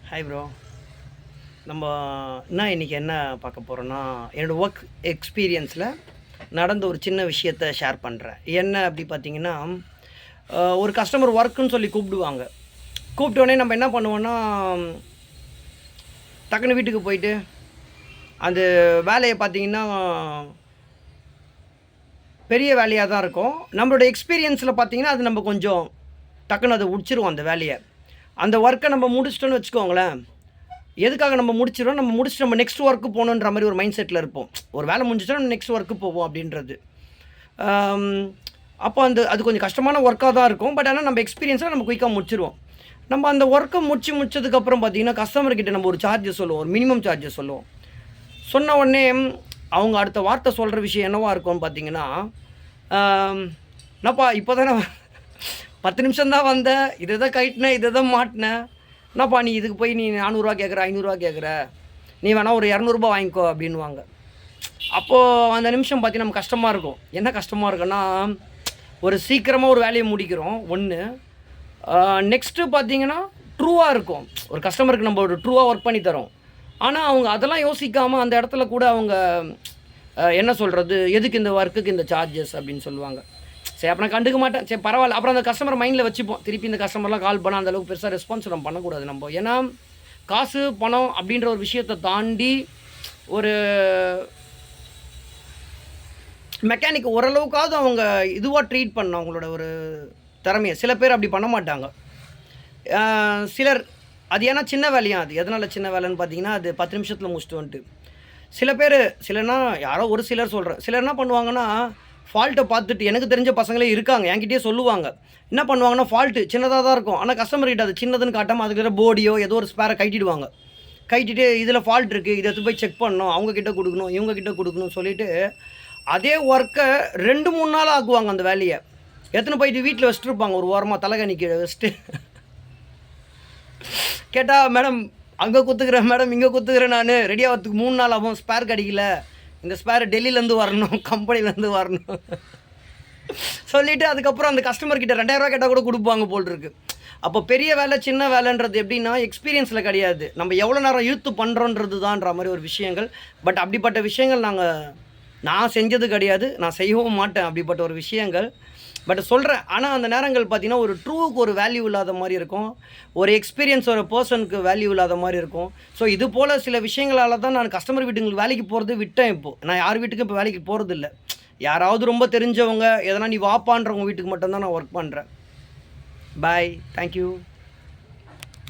Hi bro. நம்ம இன்றைக்கி என்ன பார்க்க போகிறோன்னா, என்னோடய ஒர்க் எக்ஸ்பீரியன்ஸில் நடந்த ஒரு சின்ன விஷயத்த ஷேர் பண்ணுறேன். என்ன அப்படி பார்த்தீங்கன்னா, ஒரு கஸ்டமர் ஒர்க்குன்னு சொல்லி கூப்பிடுவாங்க. கூப்பிட்டோடனே நம்ம என்ன பண்ணுவோன்னா, டக்குன்னு வீட்டுக்கு போயிட்டு அந்த வேலையை பார்த்தீங்கன்னா பெரிய வேலையாக தான் இருக்கும். நம்மளோட எக்ஸ்பீரியன்ஸில் பார்த்தீங்கன்னா, அது நம்ம கொஞ்சம் டக்குன்னு அதை முடிச்சிருவோம் அந்த வேலையை. அந்த ஒர்க்கை நம்ம முடிச்சிட்டோன்னு வச்சுக்கோங்களேன், எதுக்காக நம்ம முடிச்சிடுறோம், நம்ம முடிச்சுட்டு நம்ம நெக்ஸ்ட் ஒர்க்கு போகணுன்ற மாதிரி ஒரு மைண்ட் செட்டில் இருப்போம். ஒரு வேலை முடிஞ்சிட்டா நம்ம நெக்ஸ்ட் ஒர்க்கு போவோம் அப்படின்றது. அப்போ அது கொஞ்சம் கஷ்டமான ஒர்க்காக தான் இருக்கும். பட் ஆனால் நம்ம எக்ஸ்பீரியன்ஸாக நம்ம குயிக்காக முடிச்சிருவோம். நம்ம அந்த ஒர்க்கை முடிச்சதுக்கப்புறம் பார்த்தீங்கன்னா, கஸ்டமர்கிட்ட நம்ம ஒரு சார்ஜஸ் சொல்லுவோம், ஒரு மினிமம் சார்ஜஸ் சொல்லுவோம். சொன்ன உடனே அவங்க அடுத்த வார்த்தை சொல்கிற விஷயம் என்னவா இருக்கும்னு பார்த்தீங்கன்னா, என்னப்பா இப்போ தானே 10 நிமிஷம் தான் வந்தேன், இதை தான் கட்டினேன், இதை தான் மாட்டினேன், என்னப்பா நீ இதுக்கு போய் நீ 400 கேட்குற, 500 கேட்குற, நீ வேணால் ஒரு 200 வாங்கிக்கோ அப்படின்வாங்க. அப்போது அந்த நிமிஷம் பார்த்தீங்கன்னா நம்ம கஷ்டமாக இருக்கும். என்ன கஷ்டமாக இருக்குன்னா, ஒரு சீக்கிரமாக ஒரு வேலையை முடிக்கிறோம் ஒன்று. நெக்ஸ்ட்டு பார்த்தீங்கன்னா ட்ரூவாக இருக்கும். ஒரு கஸ்டமருக்கு நம்ம ஒரு ட்ரூவாக ஒர்க் பண்ணி தரோம். ஆனால் அவங்க அதெல்லாம் யோசிக்காமல் அந்த இடத்துல கூட அவங்க என்ன சொல்கிறது, எதுக்கு இந்த ஒர்க்குக்கு இந்த சார்ஜஸ் அப்படின்னு சொல்லுவாங்க. சரி அப்போ நான் கண்டுக்க மாட்டேன், சரி பரவாயில்ல. அப்புறம் அந்த கஸ்டமர் மைண்டில் வச்சுப்போம். திருப்பி இந்த கஸ்டமர்லாம் கால் பண்ணால் அந்தளவுக்கு பெருசாக ரெஸ்பான்ஸ் நம்ம பண்ணக்கூடாது நம்ம. ஏன்னா காசு பணம் அப்படின்ற ஒரு விஷயத்தை தாண்டி ஒரு மெக்கானிக் ஓரளவுக்காவது அவங்க இதுவாக ட்ரீட் பண்ணணும் அவங்களோட ஒரு திறமையை. சில பேர் அப்படி பண்ண மாட்டாங்க. சிலர் அது ஏன்னா சின்ன வேலையாக, அது எதனால் சின்ன வேலைன்னு பார்த்தீங்கன்னா, அது 10 நிமிஷத்தில் முடிச்சுட்டு வந்துட்டு சில பேர், சிலர்னா யாரோ ஒரு சிலர் சொல்கிறேன், சிலர் என்ன பண்ணுவாங்கன்னா, ஃபால்ட்டை பார்த்துட்டு எனக்கு தெரிஞ்ச பசங்களே இருக்காங்க, என்கிட்டயே சொல்லுவாங்க. என்ன பண்ணுவாங்கன்னா, ஃபால்ட்டு சின்னதாக தான் இருக்கும், ஆனால் கஸ்டமர்கிட்ட அது சின்னதுன்னு காட்டாமல் அதுக்கு போடியோ ஏதோ ஒரு ஸ்பேரை கட்டிடுவாங்க. கட்டிட்டு இதில் ஃபால்ட் இருக்குது, இதை எடுத்து போய் செக் பண்ணணும், அவங்கக்கிட்ட கொடுக்கணும், இவங்கக்கிட்ட கொடுக்கணும்னு சொல்லிவிட்டு அதே ஒர்க்கை 2-3 நாள் ஆக்குவாங்க அந்த வேலையை. எத்தனை போயிட்டு வீட்டில் வச்சுட்டு இருப்பாங்க ஒரு ஓரமாக தலைகணி கீழே வச்சுட்டு. கேட்டால் மேடம் அங்கே குத்துக்கிறேன், மேடம் இங்கே குத்துக்கிறேன், நான் ரெடி ஆகிறதுக்கு 3 நாள் ஆகும், ஸ்பேர் கிடைக்கல, இந்த ஸ்பேர் டெல்லியிலேருந்து வரணும், கம்பெனிலேருந்து வரணும் சொல்லிவிட்டு அதுக்கப்புறம் அந்த கஸ்டமர்கிட்ட 2000 கேட்டால் கூட கொடுப்பாங்க போல் இருக்கு. அப்போ பெரிய வேலை சின்ன வேலைன்றது எப்படின்னா எக்ஸ்பீரியன்ஸில் கிடையாது, நம்ம எவ்வளோ நேரம் இழுத்து பண்ணுறோன்றது தான்ற மாதிரி ஒரு விஷயங்கள். பட் அப்படிப்பட்ட விஷயங்கள் நான் செஞ்சது கிடையாது, நான் செய்யவும் மாட்டேன் அப்படிப்பட்ட ஒரு விஷயங்கள். பட் சொல்கிறேன். ஆனால் அந்த நேரங்கள் பார்த்திங்கன்னா ஒரு ட்ரூவுக்கு ஒரு வேல்யூ இல்லாத மாதிரி இருக்கும், ஒரு எக்ஸ்பீரியன்ஸ் ஒரு பர்சனுக்கு வேல்யூ இல்லாத மாதிரி இருக்கும். ஸோ இது போல் சில விஷயங்களால் தான் நான் கஸ்டமர் வீட்டுங்களுக்கு வேலைக்கு போகிறது விட்டேன். இப்போது நான் யார் வீட்டுக்கும் இப்போ வேலைக்கு போகிறதில்ல. யாராவது ரொம்ப தெரிஞ்சவங்க எதனா நீ வாப்பான்றவங்க வீட்டுக்கு மட்டும்தான் நான் ஒர்க் பண்ணுறேன். பாய், தேங்க்யூ.